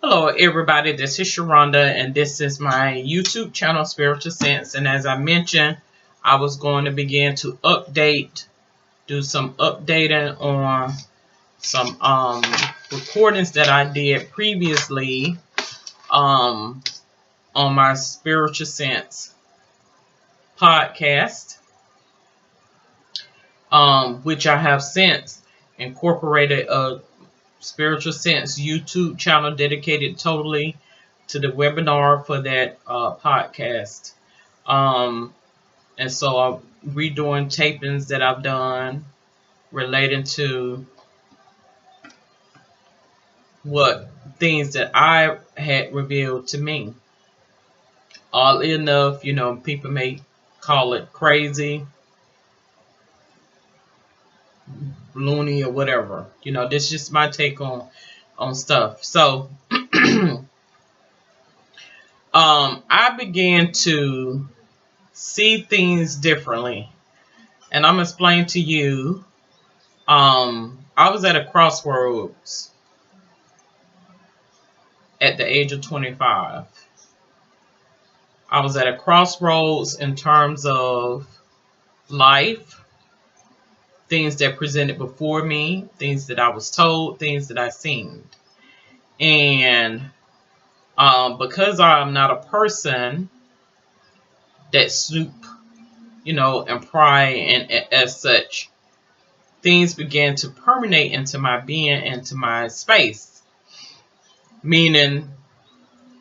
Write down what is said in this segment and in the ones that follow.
Hello, everybody. This is Sharonda, and this is my YouTube channel, Spiritual Sense. And as I mentioned, I was going to begin to do some updating on some recordings that I did previously on my Spiritual Sense podcast, which I have since incorporated a Spiritual Sense YouTube channel dedicated totally to the webinar for that podcast. And so I'm redoing tapings that I've done relating to what things that I had revealed to me. Oddly enough, people may call it crazy, loony, or whatever. This is just my take on stuff. So I began to see things differently. And I'm going to explain to you. I was at a crossroads at the age of 25. I was at a crossroads in terms of life, things that presented before me, things that I was told, things that I seen. And because I'm not a person that snoop, and pry and as such, things began to permeate into my being, into my space, meaning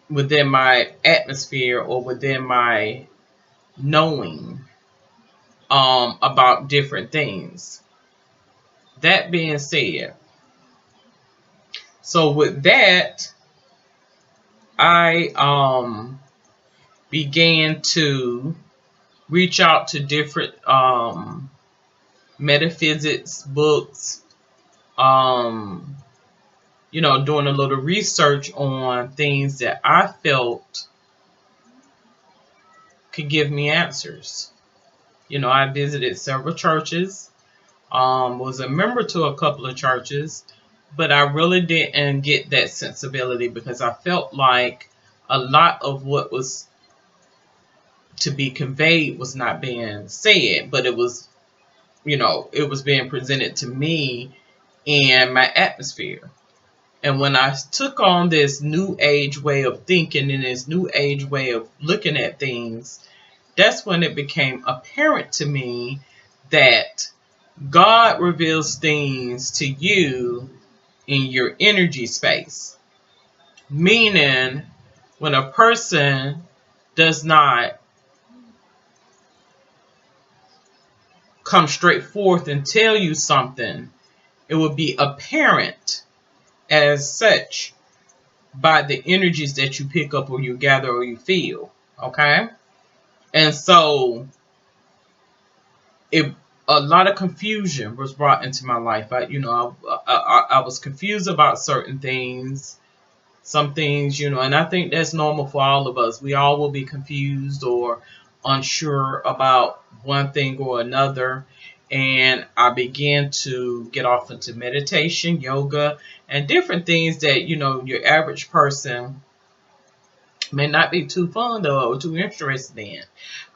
within my atmosphere or within my knowing about different things. That being said, so with that, I began to reach out to different metaphysics books, doing a little research on things that I felt could give me answers. I visited several churches, was a member to a couple of churches, but I really didn't get that sensibility because I felt like a lot of what was to be conveyed was not being said, but it was, it was being presented to me in my atmosphere. And when I took on this new age way of thinking and this new age way of looking at things, that's when it became apparent to me that God reveals things to you in your energy space. Meaning, when a person does not come straight forth and tell you something, it will be apparent as such by the energies that you pick up or you gather or you feel. Okay? And so a lot of confusion was brought into my life. I was confused about certain things, some things, and I think that's normal for all of us. We all will be confused or unsure about one thing or another. And I began to get off into meditation, yoga, and different things that, your average person may not be too fond of or too interested in.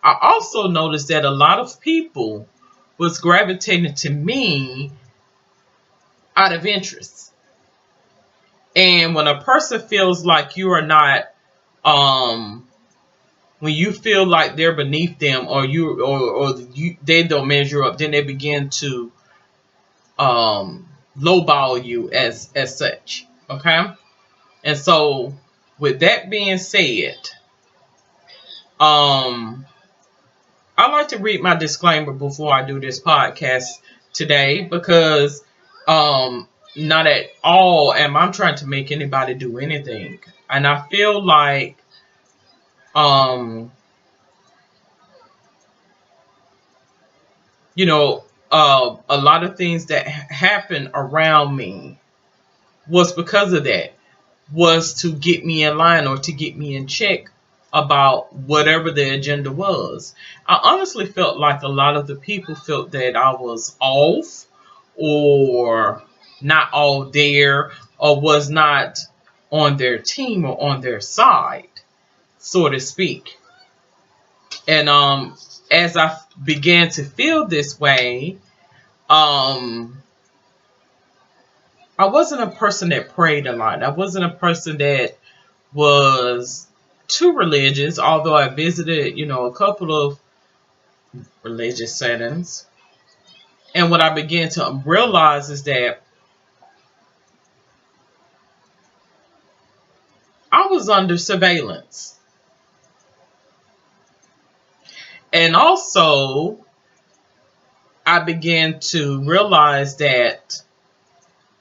I also noticed that a lot of people was gravitating to me out of interest. And when a person feels like you are not, when you feel like they're beneath them or they don't measure up, then they begin to lowball you as such. Okay? And so with that being said, I like to read my disclaimer before I do this podcast today because not at all am I trying to make anybody do anything. And I feel like a lot of things that happened around me was because of that, was to get me in line or to get me in check about whatever the agenda was. I honestly felt like a lot of the people felt that I was off or not all there or was not on their team or on their side, so to speak. And as I began to feel this way, I wasn't a person that prayed a lot. I wasn't a person that was too religious, although I visited, a couple of religious settings. And what I began to realize is that I was under surveillance. And also, I began to realize that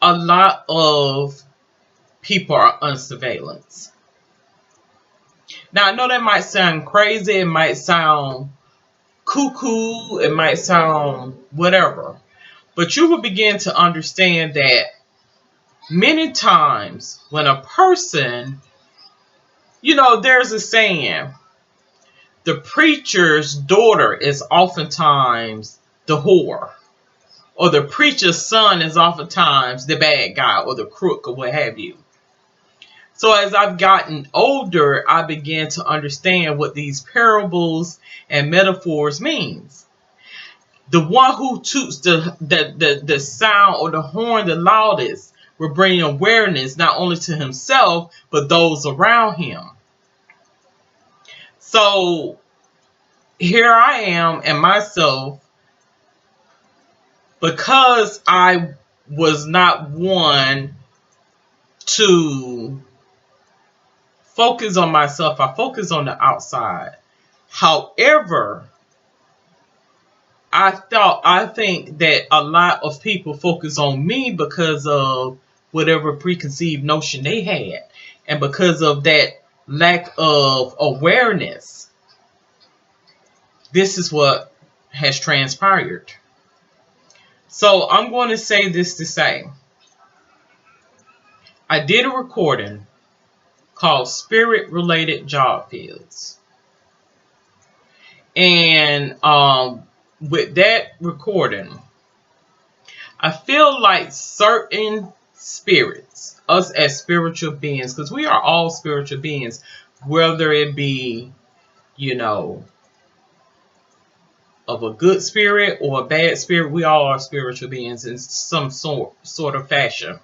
a lot of people are on surveillance. Now, I know that might sound crazy. It might sound cuckoo. It might sound whatever. But you will begin to understand that many times when a person, there's a saying, the preacher's daughter is oftentimes the whore, or the preacher's son is oftentimes the bad guy or the crook or what have you. So as I've gotten older, I began to understand what these parables and metaphors means. The one who toots the sound or the horn the loudest will bring awareness not only to himself, but those around him. So here I am and myself, because I was not one to focus on myself, I focus on the outside. However, I think that a lot of people focus on me because of whatever preconceived notion they had, and because of that lack of awareness. This is what has transpired. So I'm going to say this to say, I did a recording called Spirit Related Job Fields. And with that recording, I feel like certain spirits, us as spiritual beings, because we are all spiritual beings, whether it be, of a good spirit or a bad spirit, we all are spiritual beings in some sort of fashion.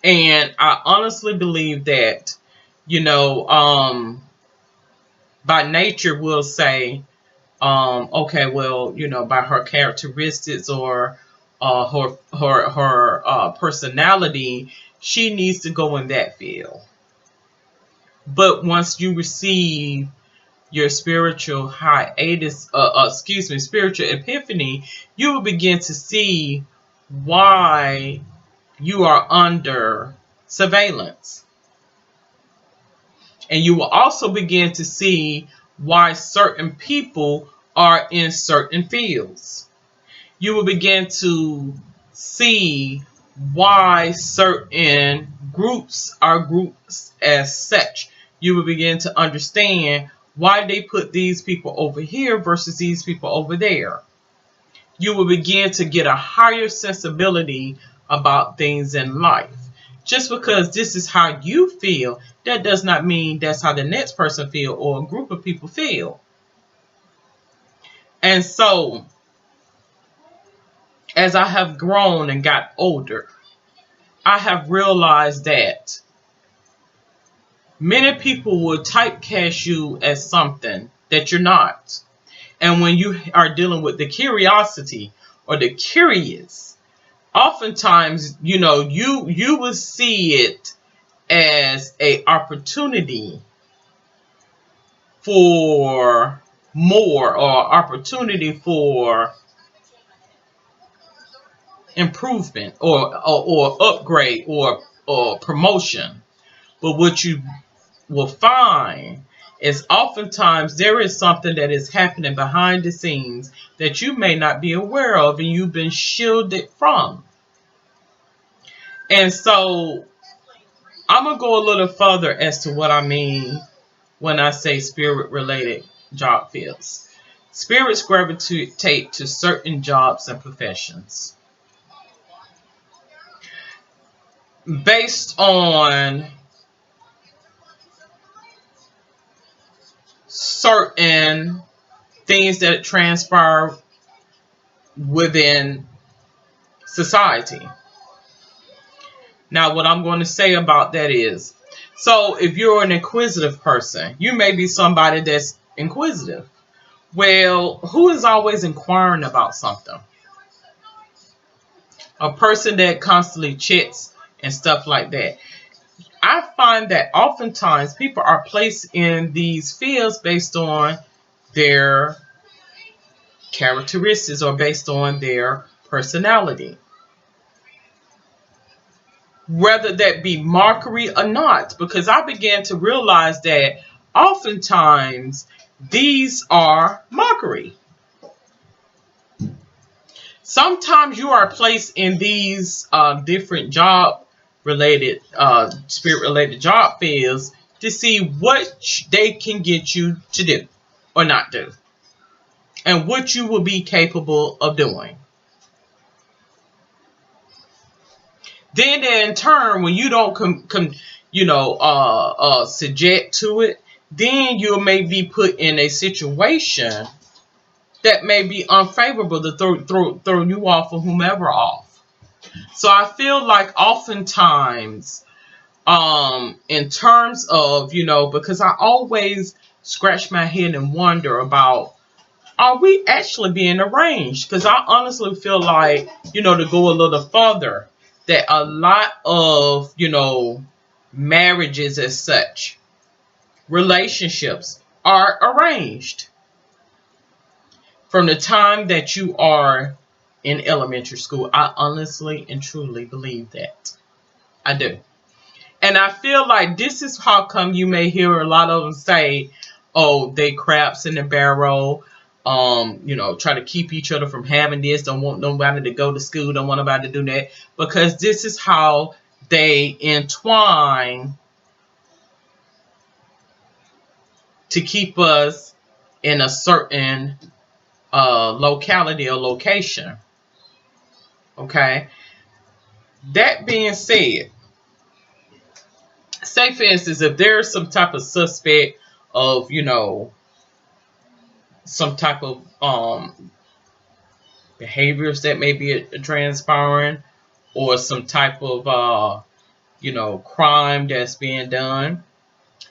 And I honestly believe that, by nature we'll say, okay, well, by her characteristics or her personality, she needs to go in that field. But once you receive your spiritual spiritual epiphany, you will begin to see why you are under surveillance. And you will also begin to see why certain people are in certain fields. You will begin to see why certain groups are groups as such. You will begin to understand why they put these people over here versus these people over there. You will begin to get a higher sensibility about things in life. Just because this is how you feel, that does not mean that's how the next person feel or a group of people feel. And so, as I have grown and got older, I have realized that many people will typecast you as something that you're not. And when you are dealing with the curiosity or the curious, oftentimes, you will see it as an opportunity for more, or opportunity for improvement or upgrade or promotion. But what you will find is oftentimes there is something that is happening behind the scenes that you may not be aware of and you've been shielded from. And so I'm going to go a little further as to what I mean when I say spirit-related job fields. Spirits gravitate to certain jobs and professions based on certain things that transpire within society. Now, what I'm going to say about that is, so if you're an inquisitive person, you may be somebody that's inquisitive. Well, who is always inquiring about something? A person that constantly checks and stuff like that. I find that oftentimes people are placed in these fields based on their characteristics or based on their personality. Whether that be mockery or not, because I began to realize that oftentimes these are mockery. Sometimes you are placed in these different job related, spirit related job fields to see what they can get you to do or not do, and what you will be capable of doing. Then in turn, when you don't subject to it, then you may be put in a situation that may be unfavorable to throw you off or whomever off. So I feel like oftentimes, in terms of, because I always scratch my head and wonder about, are we actually being arranged? Because I honestly feel like, to go a little further, that a lot of, marriages as such, relationships are arranged from the time that you are in elementary school. I honestly and truly believe that. I do. And I feel like this is how come you may hear a lot of them say, oh, they craps in the barrel, try to keep each other from having this, don't want nobody to go to school, don't want nobody to do that, because this is how they entwine to keep us in a certain locality or location. Okay. That being said, say for instance, if there's some type of suspect of, some type of behaviors that may be transpiring, or some type of crime that's being done,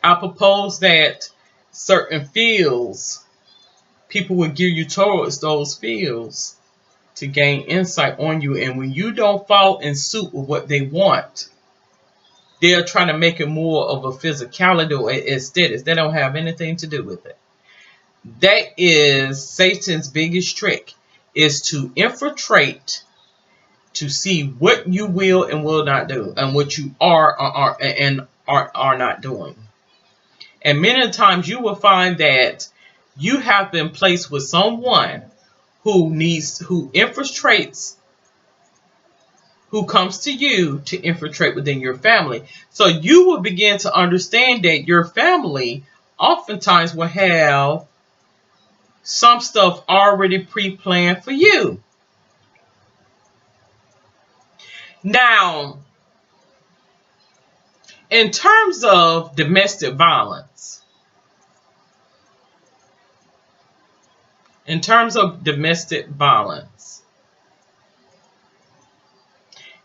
I propose that certain fields, people would gear you towards those fields to gain insight on you. And when you don't fall in suit with what they want, they're trying to make it more of a physicality or aesthetics. They don't have anything to do with it. That is Satan's biggest trick, is to infiltrate, to see what you will and will not do, and what you are not doing. And many times you will find that you have been placed with someone who infiltrates, who comes to you to infiltrate within your family. So you will begin to understand that your family oftentimes will have some stuff already pre-planned for you. Now, in terms of domestic violence,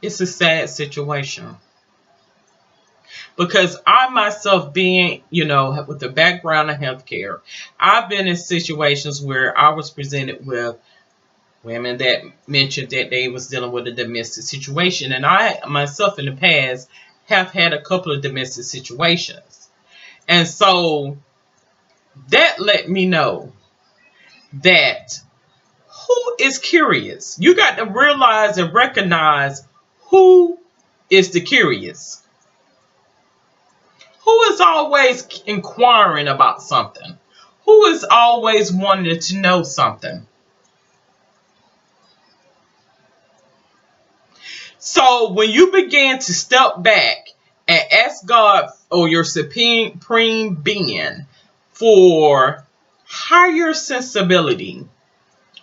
it's a sad situation. Because I myself, being, with the background of healthcare, I've been in situations where I was presented with women that mentioned that they was dealing with a domestic situation. And I myself in the past have had a couple of domestic situations. And so that let me know that who is curious? You got to realize and recognize who is the curious. Who is always inquiring about something? Who is always wanting to know something? So when you begin to step back and ask God or your supreme being for higher sensibility,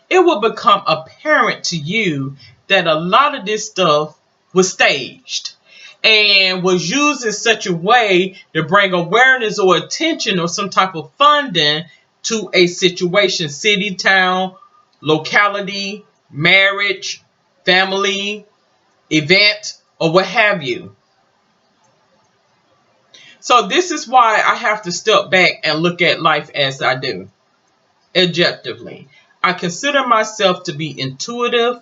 it will become apparent to you that a lot of this stuff was staged and was used in such a way to bring awareness or attention or some type of funding to a situation, city, town, locality, marriage, family, event, or what have you. So this is why I have to step back and look at life as I do, objectively. I consider myself to be intuitive,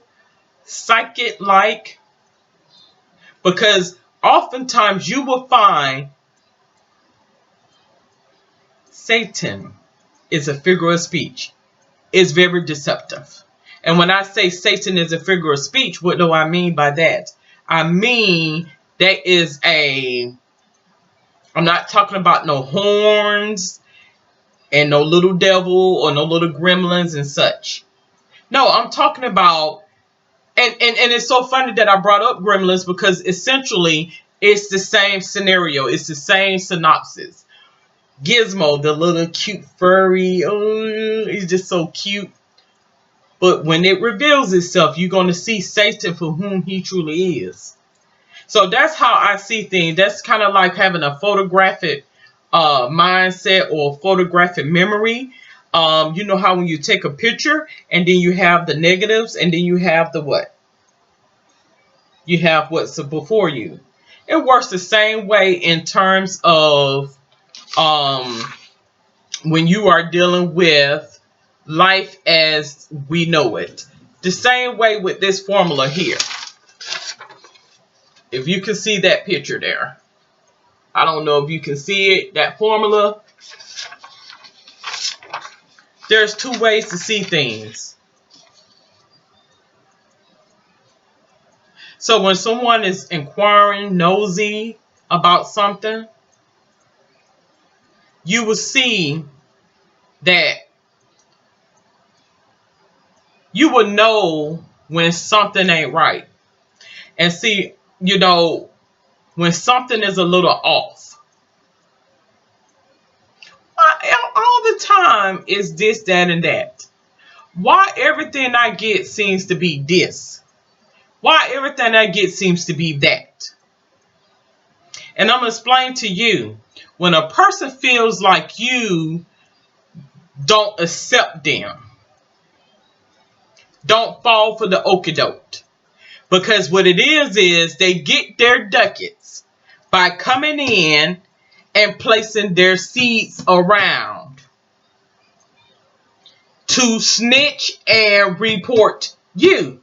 psychic-like, because oftentimes you will find Satan is a figure of speech. It's very deceptive. And when I say Satan is a figure of speech, what do I mean by that? I mean there is I'm not talking about no horns and no little devil or no little gremlins and such. No, I'm talking about, and it's so funny that I brought up gremlins because essentially it's the same scenario. It's the same synopsis. Gizmo, the little cute furry, he's just so cute. But when it reveals itself, you're going to see Satan for whom he truly is. So that's how I see things. That's kind of like having a photographic mindset or photographic memory. You know how when you take a picture and then you have the negatives and then you have the what? You have what's before you. It works the same way in terms of when you are dealing with life as we know it. The same way with this formula here. If you can see that picture there. I don't know if you can see it, that formula. There's two ways to see things. So when someone is inquiring, nosy about something, you will see that you will know when something ain't right. And see, you know, when something is a little off. All the time is this, that, and that. Why everything I get seems to be this? Why everything I get seems to be that? And I'm going to explain to you, when a person feels like you don't accept them, don't fall for the okie doke. Because what it is they get their ducats by coming in and placing their seeds around to snitch and report you.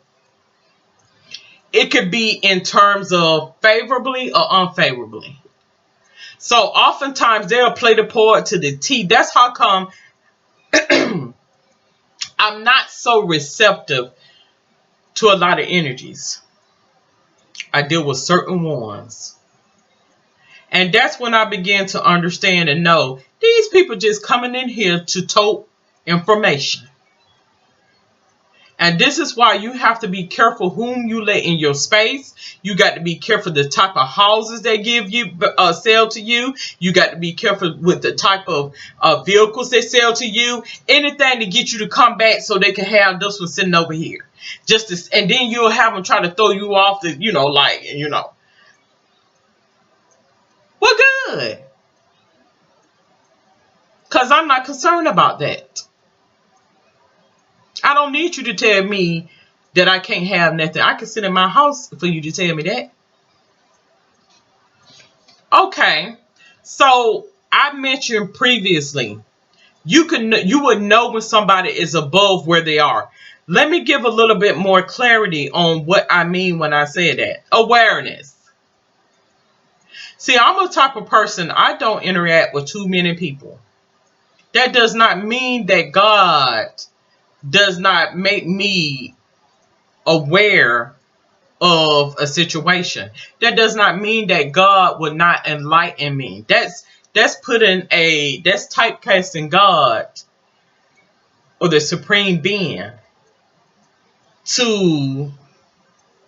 It could be in terms of favorably or unfavorably. So oftentimes they'll play the poet to the T. That's how come I'm not so receptive to a lot of energies. I deal with certain ones. And that's when I began to understand and know these people just coming in here to tote information. And this is why you have to be careful whom you let in your space. You got to be careful the type of houses they give you, sell to you. You got to be careful with the type of vehicles they sell to you. Anything to get you to come back so they can have this one sitting over here. And then you'll have them try to throw you off the, Well, good. Because I'm not concerned about that. I don't need you to tell me that I can't have nothing. I can sit in my house for you to tell me that. Okay. So I mentioned previously, you would know when somebody is above where they are. Let me give a little bit more clarity on what I mean when I say that. Awareness. See, I'm a type of person, I don't interact with too many people. That does not mean that God does not make me aware of a situation. That does not mean that God would not enlighten me. That's typecasting God or the supreme being to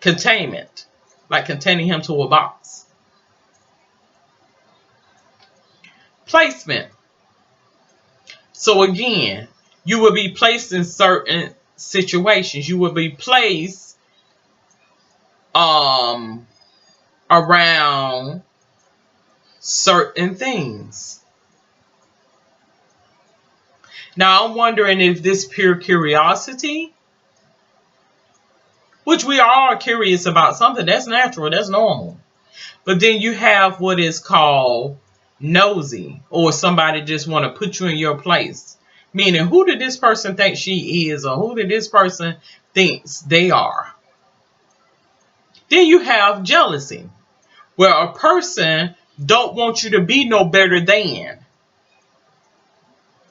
containment, like containing him to a box. Placement. So again, you will be placed in certain situations. You will be placed around certain things. Now, I'm wondering if this pure curiosity, which we are curious about something, that's natural, that's normal. But then you have what is called nosy, or somebody just want to put you in your place. Meaning, who did this person think she is, or who did this person thinks they are? Then you have jealousy, where a person don't want you to be no better than,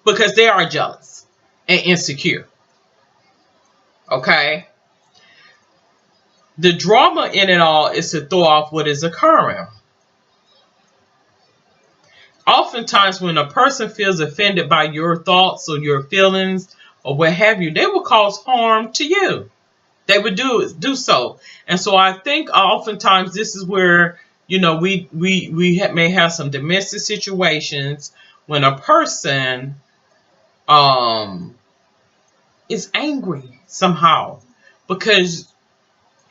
because they are jealous and insecure. Okay? The drama in it all is to throw off what is occurring. Oftentimes, when a person feels offended by your thoughts or your feelings or what have you, they will cause harm to you. They would do so. And so I think oftentimes this is where, we may have some domestic situations when a person is angry somehow, because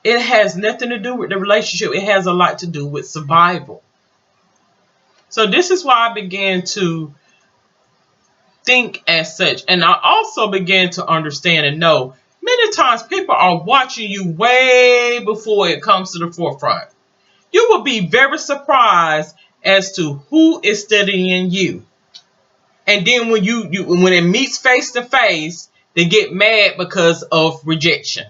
it has nothing to do with the relationship. It has a lot to do with survival. So this is why I began to think as such. And I also began to understand and know many times people are watching you way before it comes to the forefront. You will be very surprised as to who is studying you. And then when when it meets face to face, they get mad because of rejection.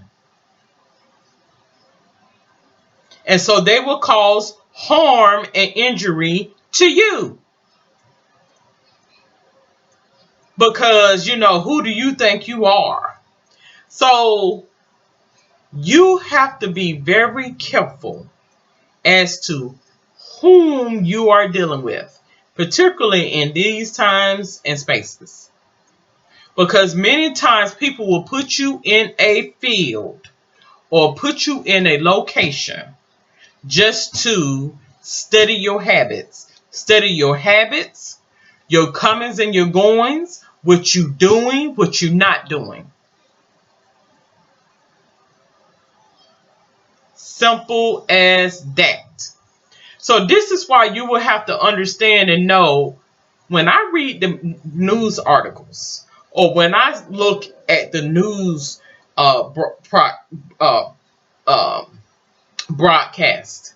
And so they will cause harm and injury to you. Because, who do you think you are? So you have to be very careful as to whom you are dealing with, particularly in these times and spaces. Because many times people will put you in a field or put you in a location just to study your habits. Study your habits, your comings and your goings, what you doing, what you not doing. Simple as that. So this is why you will have to understand and know, when I read the news articles or when I look at the news broadcast,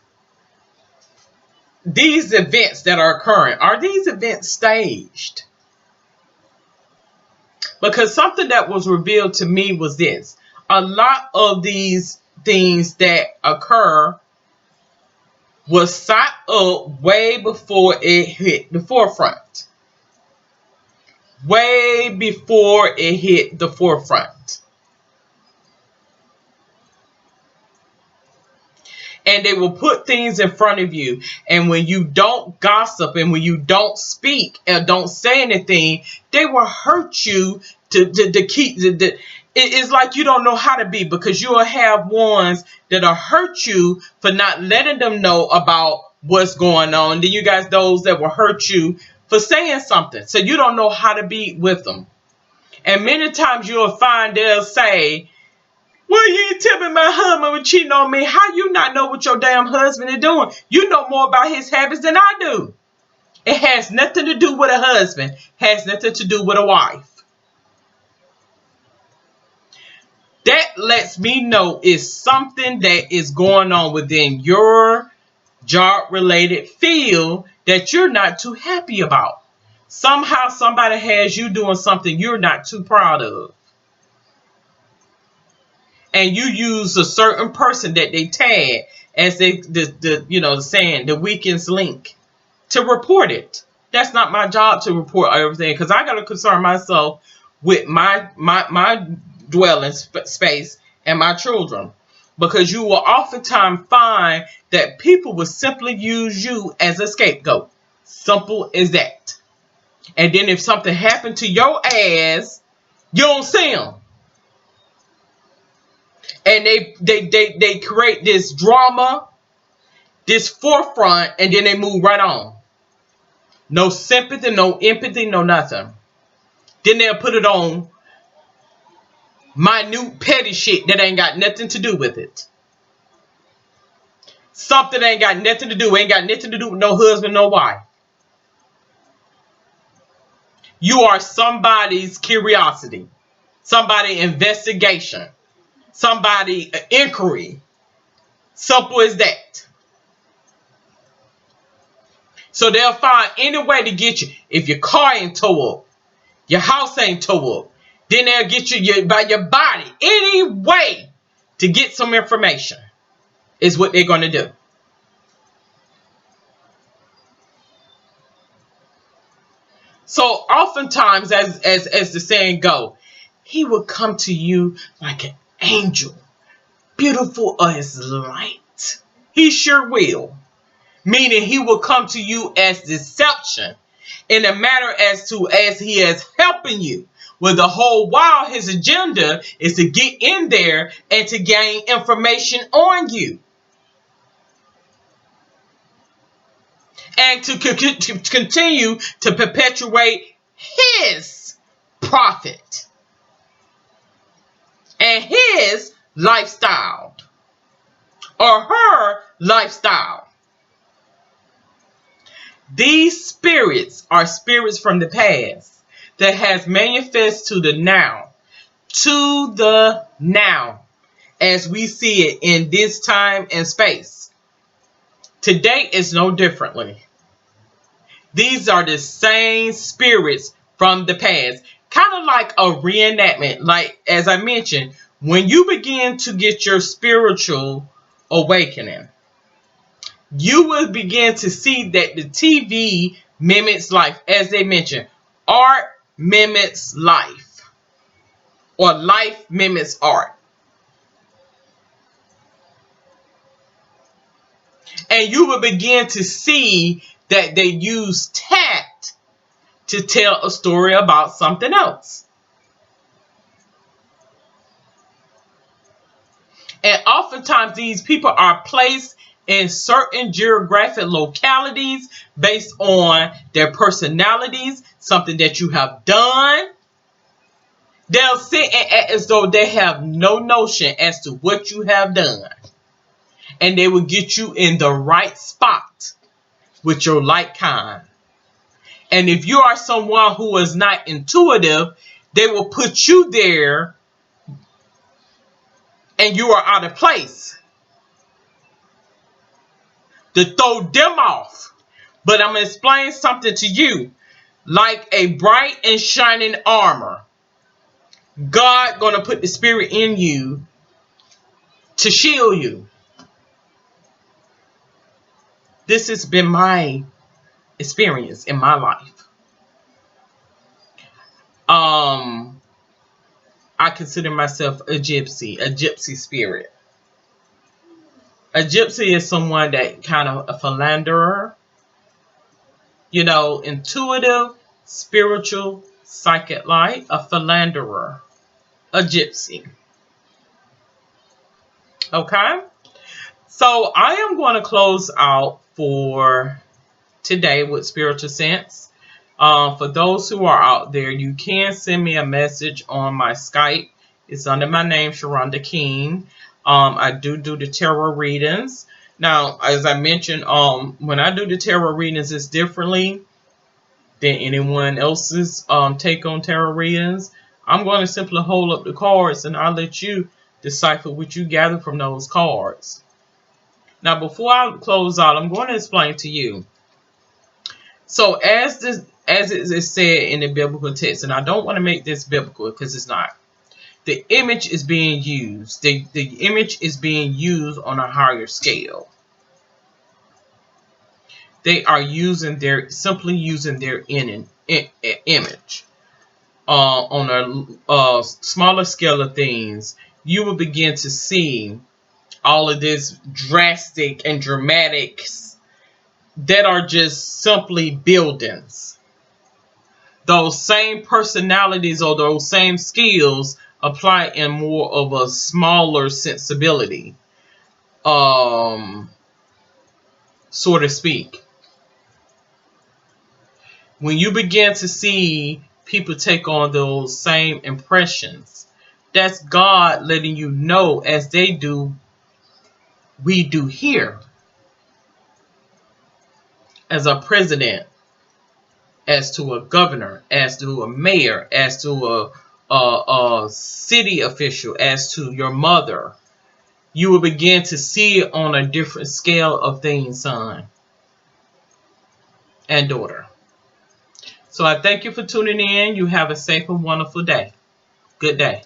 these events that are occurring, are these events staged? Because something that was revealed to me was this: a lot of these things that occur was set up way before it hit the forefront. Way before it hit the forefront. And they will put things in front of you. And when you don't gossip and when you don't speak and don't say anything, they will hurt you to keep it's like you don't know how to be, because you will have ones that'll hurt you for not letting them know about what's going on. Then you got those that will hurt you for saying something. So you don't know how to be with them. And many times you'll find they'll say, well, you ain't tell me my husband was cheating on me. How you not know what your damn husband is doing? You know more about his habits than I do. It has nothing to do with a husband. It has nothing to do with a wife. That lets me know it's something that is going on within your job-related field that you're not too happy about. Somehow somebody has you doing something you're not too proud of. And you use a certain person that they tag as the saying, the weakest link, to report it. That's not my job to report everything, because I got to concern myself with my dwelling space and my children. Because you will oftentimes find that people will simply use you as a scapegoat. Simple as that. And then if something happened to your ass, you don't see them. And they create this drama, this forefront, and then they move right on. No sympathy, no empathy, no nothing. Then they'll put it on minute petty shit that ain't got nothing to do with it. Something ain't got nothing to do with no husband, no wife. You are somebody's curiosity, somebody investigation, somebody inquiry. Simple as that. So they'll find any way to get you. If your car ain't towed up, your house ain't towed up, then they'll get you by your body. Any way to get some information is what they're going to do. So oftentimes, as the saying go, he will come to you like an angel, beautiful as light. He sure will. Meaning he will come to you as deception in a matter as he is helping you. Well, the whole while his agenda is to get in there and to gain information on you. And to continue to perpetuate his profit and his lifestyle or her lifestyle. These spirits are spirits from the past that has manifested to the now. To the now. As we see it in this time and space. Today is no differently. These are the same spirits from the past. Kind of like a reenactment. Like, as I mentioned, when you begin to get your spiritual awakening, you will begin to see that the TV mimics life. As they mentioned, art mimics life. Or life mimics art. And you will begin to see that they use tact to tell a story about something else. And oftentimes these people are placed in certain geographic localities based on their personalities, something that you have done. They'll sit and act as though they have no notion as to what you have done. And they will get you in the right spot with your like kind. And if you are someone who is not intuitive, they will put you there and you are out of place to throw them off. But I'm going to explain something to you. Like a bright and shining armor, God going to put the spirit in you to shield you. This has been my experience in my life. I consider myself a gypsy spirit. A gypsy is someone that kind of a philanderer, you know, intuitive, spiritual, psychic light, a philanderer, a gypsy. Okay? So I am going to close out for today with Spiritual Sense. For those who are out there, you can send me a message on my Skype. It's under my name, Sharonda King. I do the tarot readings. Now, as I mentioned, when I do the tarot readings, it's differently than anyone else's take on tarot readings. I'm going to simply hold up the cards and I'll let you decipher what you gather from those cards. Now, before I close out, I'm going to explain to you. So, as it is said in the biblical text, and I don't want to make this biblical because it's not. The image is being used. The image is being used on a higher scale. They are simply using their image. On a smaller scale of things, you will begin to see all of this drastic and dramatics that are just simply buildings. Those same personalities or those same skills apply in more of a smaller sensibility, so to speak. When you begin to see people take on those same impressions, that's God letting you know, as they do, we do here. As a president, as to a governor, as to a mayor, as to a city official, as to your mother, you will begin to see it on a different scale of things, son and daughter. So I thank you for tuning in. You have a safe and wonderful day. Good day.